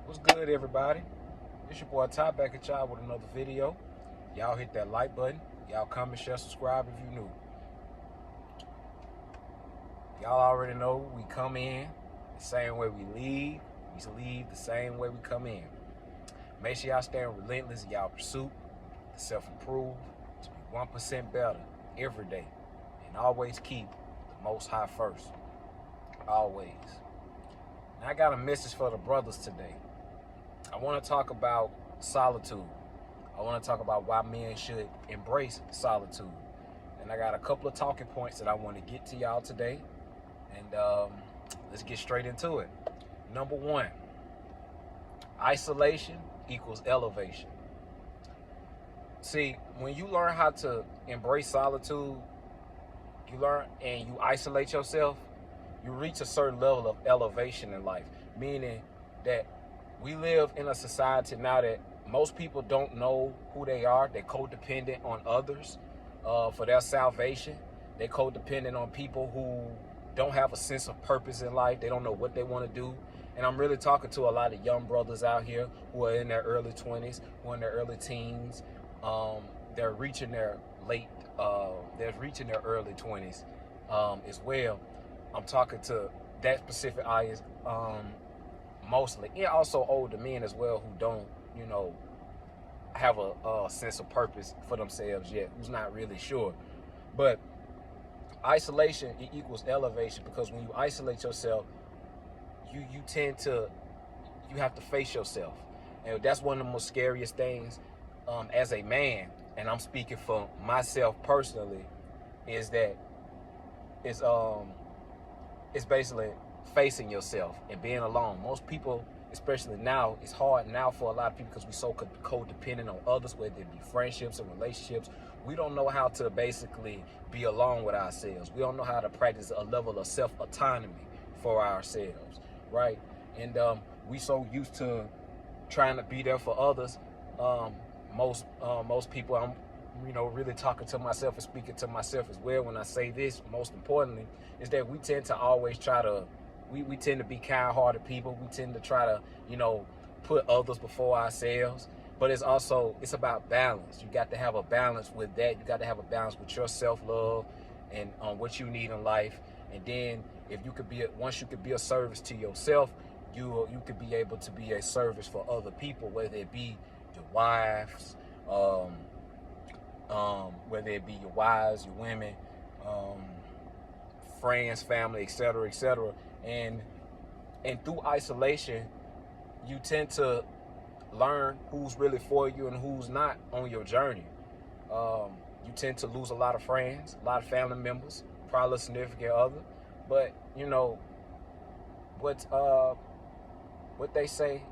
What's good, everybody? It's your boy Ty back at y'all with another video. Y'all hit that like button. Y'all comment, share, subscribe if you new. Y'all already know we come in the same way we leave. We leave the same way we come in. Make sure y'all stay relentless in y'all pursuit to self-improve, to be 1% better every day. And always keep the Most High first. Always. Now, I got a message for the brothers today. I want to talk about solitude. I want to talk about why men should embrace solitude. And I got a couple of talking points that I want to get to y'all today. And let's get straight into it. Number one, isolation equals elevation. See, when you learn how to embrace solitude, you learn and you isolate yourself, you reach a certain level of elevation in life, meaning that we live in a society now that most people don't know who they are. They're codependent on others for their salvation. They're codependent on people who don't have a sense of purpose in life. They don't know what they want to do. And I'm really talking to a lot of young brothers out here who are in their early 20s, who are in their early teens. They're reaching their early 20s as well. I'm talking to that specific audience mostly, and also older men as well who don't, have a sense of purpose for themselves yet, who's not really sure. But isolation equals elevation, because when you isolate yourself, you have to face yourself, and that's one of the most scariest things as a man. And I'm speaking for myself personally, is that it's basically facing yourself and being alone. Most people, especially now, it's hard now for a lot of people because we're so codependent on others, whether it be friendships and relationships. We don't know how to basically be alone with ourselves. We don't know how to practice a level of self-autonomy for ourselves, right? And we so used to trying to be there for others. Most people, I'm really talking to myself and speaking to myself as well when I say this, most importantly, is that we tend to always try to, we tend to be kind-hearted people. We tend to try to, put others before ourselves. But it's about balance. You got to have a balance with that. You got to have a balance with your self-love and what you need in life. And then if you could once you could be a service to yourself, you could be able to be a service for other people, whether it be your wives, your women, friends, family, etc., etc. And through isolation, you tend to learn who's really for you and who's not on your journey. You tend to lose a lot of friends, a lot of family members, probably a significant other. But what they say,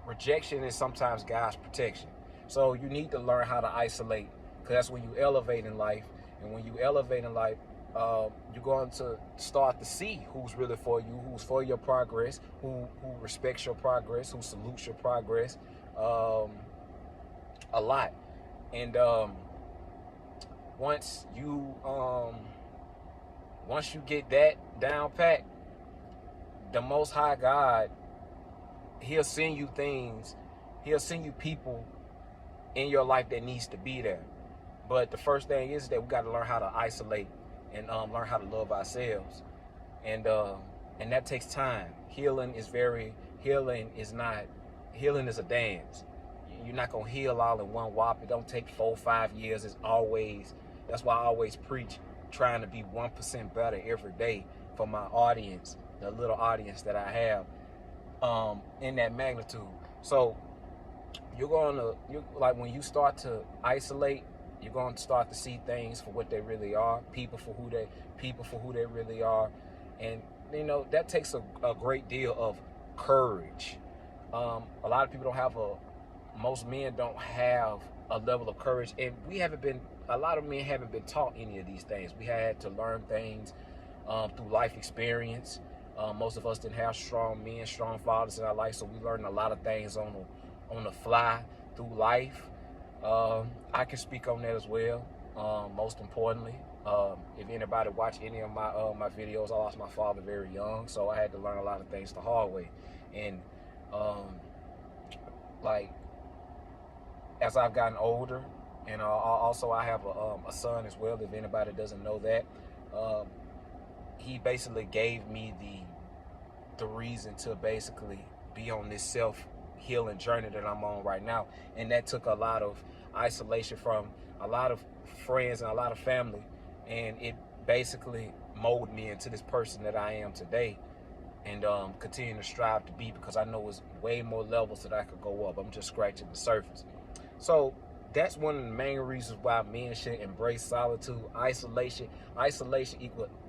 rejection is sometimes God's protection. So you need to learn how to isolate, because that's when you elevate in life. And when you elevate in life, you're going to start to see who's really for you, who's for your progress, who respects your progress, who salutes your progress, a lot. And once you get that down pat, the Most High God, He'll send you things, He'll send you people in your life that needs to be there. But the first thing is that we got to learn how to isolate and learn how to love ourselves, and that takes time. Healing is a dance. You're not gonna heal all in one whop. It don't take 4-5 years. That's why I always preach trying to be 1% better every day for my audience, the little audience that I have, in that magnitude. So when you start to isolate, you're going to start to see things for what they really are, people for who they really are. And that takes a great deal of courage. A lot of people most men don't have a level of courage, and a lot of men haven't been taught any of these things. We had to learn things through life experience. Most of us didn't have strong men, strong fathers in our life, so we learned a lot of things on the fly through life. I can speak on that as well. Most importantly, If anybody watch any of my videos, I lost my father very young, so I had to learn a lot of things the hard way. And like as I've gotten older, and also I have a son as well. If anybody doesn't know that, he basically gave me the reason to basically be on this self-healing journey that I'm on right now, and that took a lot of isolation from a lot of friends and a lot of family, and it basically molded me into this person that I am today, and continue to strive to be, because I know it's way more levels that I could go up. I'm just scratching the surface. So that's one of the main reasons why men should embrace solitude. Isolation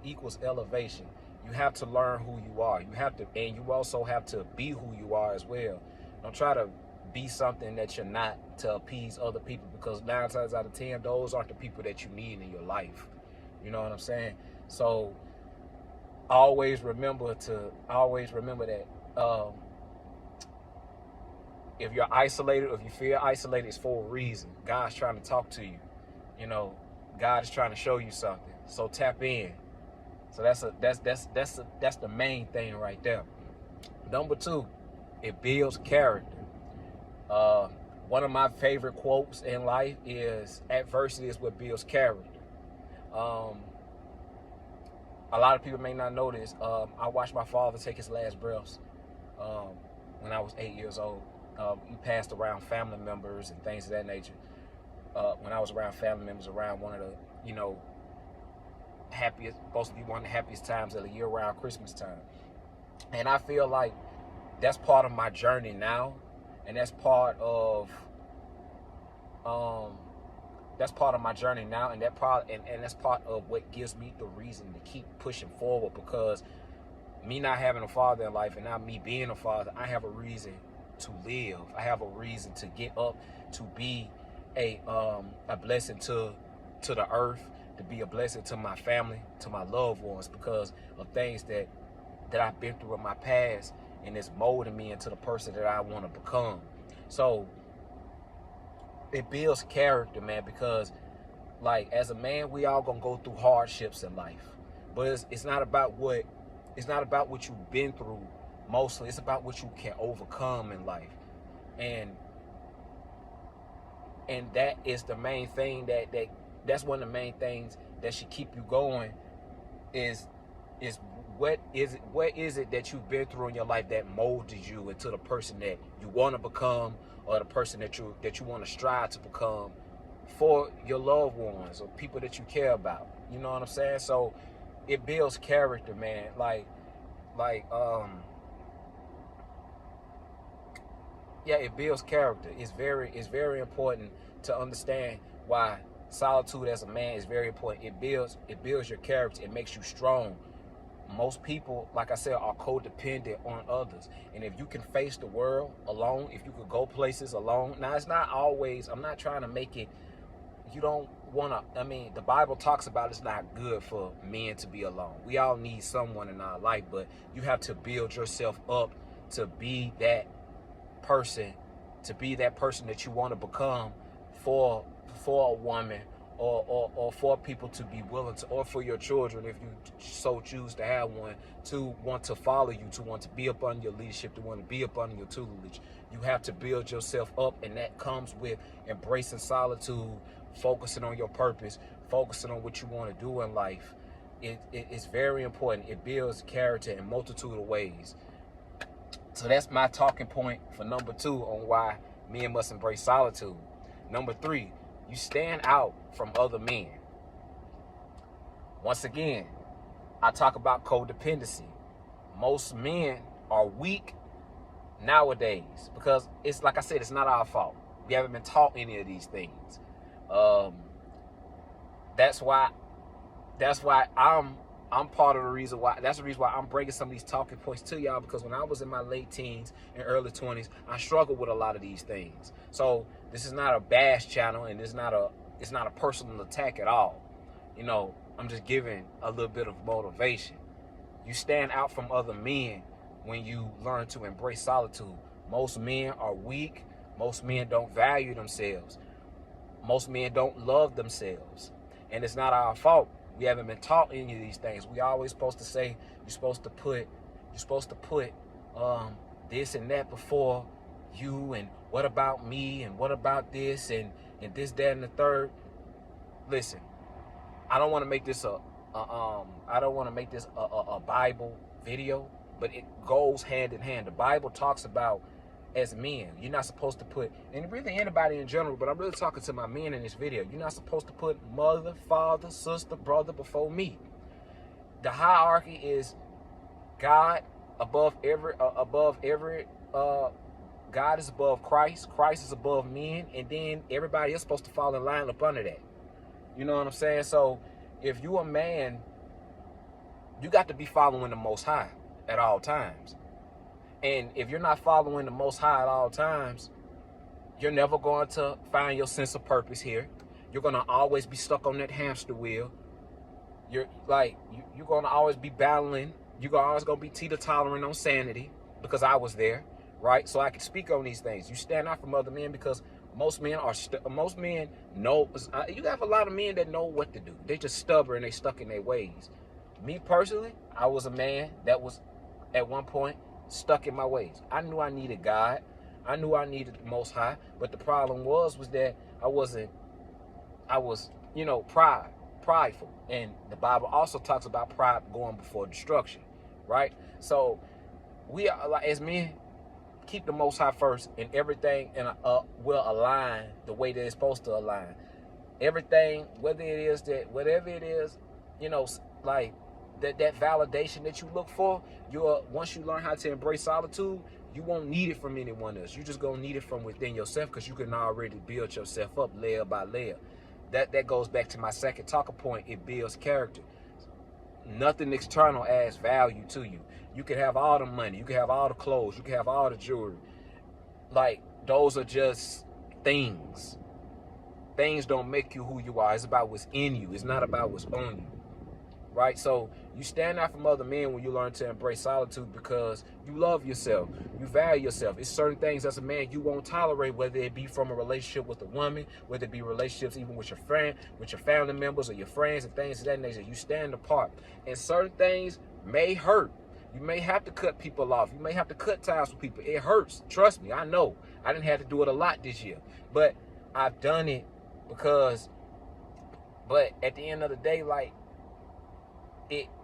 equals elevation. You have to learn who you are. You have to, and you also have to be who you are as well. Don't try to be something that you're not to appease other people, because 9 times out of 10, those aren't the people that you need in your life. You know what I'm saying? So always remember that if you're isolated, or if you feel isolated, it's for a reason. God's trying to talk to you. You know, God is trying to show you something. So tap in. So that's the main thing right there. Number 2, it builds character. One of my favorite quotes in life is, adversity is what builds character. A lot of people may not know this. I watched my father take his last breaths when I was 8 years old. He passed around family members and things of that nature. When I was around family members, around one of the, supposed to be one of the happiest times of the year, around Christmas time. And I feel like that's part of my journey now, and that's part of my journey now, and that's part of what gives me the reason to keep pushing forward, because me not having a father in life and now me being a father, I have a reason to live. I have a reason to get up, to be a blessing to the earth, to be a blessing to my family, to my loved ones, because of things that I've been through in my past, and it's molding me into the person that I want to become. So it builds character, man, because like as a man, we all gonna go through hardships in life, but it's not about what you've been through. Mostly it's about what you can overcome in life, and that is the main thing that's one of the main things that should keep you going, is what is it that you've been through in your life that molded you into the person that you want to become, or the person that you want to strive to become for your loved ones or people that you care about. You know what I'm saying? So it builds character, man. It builds character. It's very important to understand why solitude as a man is very important. It builds your character. It makes you strong. Most people, like I said, are codependent on others. And if you can face the world alone, if you could go places alone. Now, it's not always, I'm not trying to make it, you don't want to, the Bible talks about it's not good for men to be alone. We all need someone in our life, but you have to build yourself up to be that person, that you want to become for a woman, or for people to be willing to, or for your children, if you so choose to have one, to want to follow you, to want to be up under your leadership, to want to be up under your tutelage. You have to build yourself up, and that comes with embracing solitude, focusing on your purpose, focusing on what you want to do in life. It's very important. It builds character in a multitude of ways. So that's my talking point for number 2 on why men must embrace solitude. Number 3, you stand out from other men. Once again, I talk about codependency. Most men are weak nowadays because it's like I said, it's not our fault. We haven't been taught any of these things. That's why I'm part of the reason why. That's the reason why I'm bringing some of these talking points to y'all, because when I was in my late teens and early 20s, I struggled with a lot of these things. So this is not a bash channel, and it's not a personal attack at all. I'm just giving a little bit of motivation. You stand out from other men when you learn to embrace solitude. Most men are weak. Most men don't value themselves. Most men don't love themselves. And it's not our fault. We haven't been taught any of these things. We always supposed to say, you're supposed to put this and that before you, and what about me, and what about this, and this, that, and the third. Listen, I don't want to make this a Bible video, but it goes hand in hand. The Bible talks about, as men, you're not supposed to put, and really anybody in general, but I'm really talking to my men in this video, you're not supposed to put mother, father, sister, brother before me. The hierarchy is God above every God is above Christ, Christ is above men, and then everybody is supposed to fall in line up under that. You know what I'm saying? So if you a man, you got to be following the Most High at all times. And if you're not following the Most High at all times, you're never going to find your sense of purpose here. You're going to always be stuck on that hamster wheel. You're going to always be battling. You're always going to be teeter-tottering on sanity, because I was there, right? So I can speak on these things. You stand out from other men because most men know. You have a lot of men that know what to do. They just stubborn. They stuck in their ways. Me personally, I was a man that was at one point stuck in my ways. I knew I needed God. I knew I needed the Most High. But the problem was that I was, prideful. And the Bible also talks about pride going before destruction, right? So we are, like, as men, keep the Most High first, and everything will align the way that it's supposed to align. Everything, whatever it is, like that validation that you look for, once you learn how to embrace solitude, you won't need it from anyone else. You just gonna need it from within yourself, because you can already build yourself up layer by layer. That goes back to my second talking point. It builds character. Nothing external adds value to you. You can have all the money, you can have all the clothes, you can have all the jewelry. Like, those are just things. Things don't make you who you are. It's about what's in you. It's not about what's on you. Right? So you stand out from other men when you learn to embrace solitude, because you love yourself. You value yourself. It's certain things as a man you won't tolerate, whether it be from a relationship with a woman, whether it be relationships even with your friend, with your family members or your friends and things of that nature. You stand apart. And certain things may hurt. You may have to cut people off. You may have to cut ties with people. It hurts. Trust me, I know. I didn't have to do it a lot this year. But I've done it but at the end of the day, like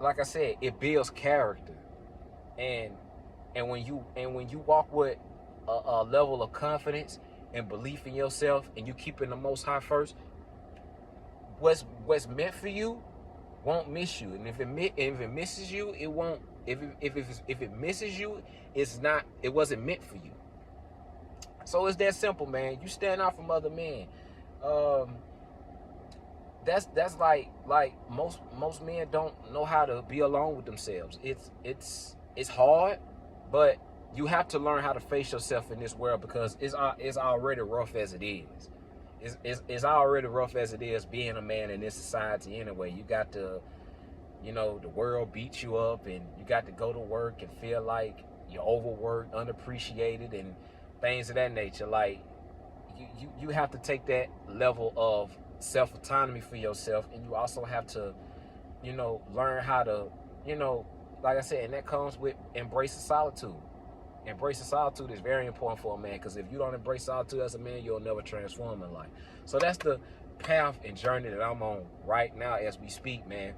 I said, it builds character. And when you walk with a level of confidence and belief in yourself, and you keeping the Most High first, what's meant for you won't miss you. And if it misses you, it won't. If it misses you, it wasn't meant for you. So it's that simple, man. You stand out from other men. That's like most men don't know how to be alone with themselves. It's hard, but you have to learn how to face yourself in this world, because it's already rough as it is. It's already rough as it is being a man in this society anyway. You got to, the world beats you up, and you got to go to work and feel like you're overworked, unappreciated, and things of that nature. Like, you have to take that level of self-autonomy for yourself, and you also have to, learn how to, like I said, and that comes with embracing solitude. Embracing solitude is very important for a man, because if you don't embrace solitude as a man, you'll never transform in life. So that's the path and journey that I'm on right now as we speak, man.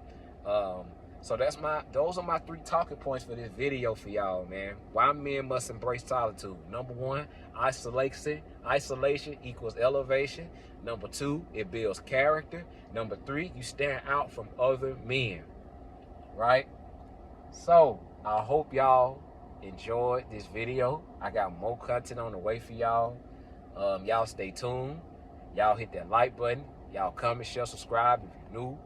So those are my 3 talking points for this video for y'all, man. Why men must embrace solitude. Number 1, isolation equals elevation. Number 2, it builds character. Number 3, you stand out from other men, right? So I hope y'all enjoyed this video. I got more content on the way for y'all. Y'all stay tuned. Y'all hit that like button. Y'all comment, share, subscribe if you're new.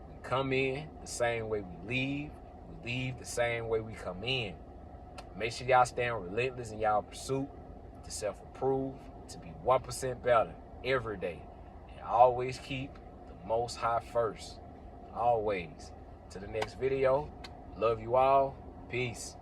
We come in the same way we leave. We leave the same way we come in. Make sure y'all stay relentless in y'all pursuit to self-improve, to be 1% better every day. And always keep the Most High first. Always. To the next video. Love you all. Peace.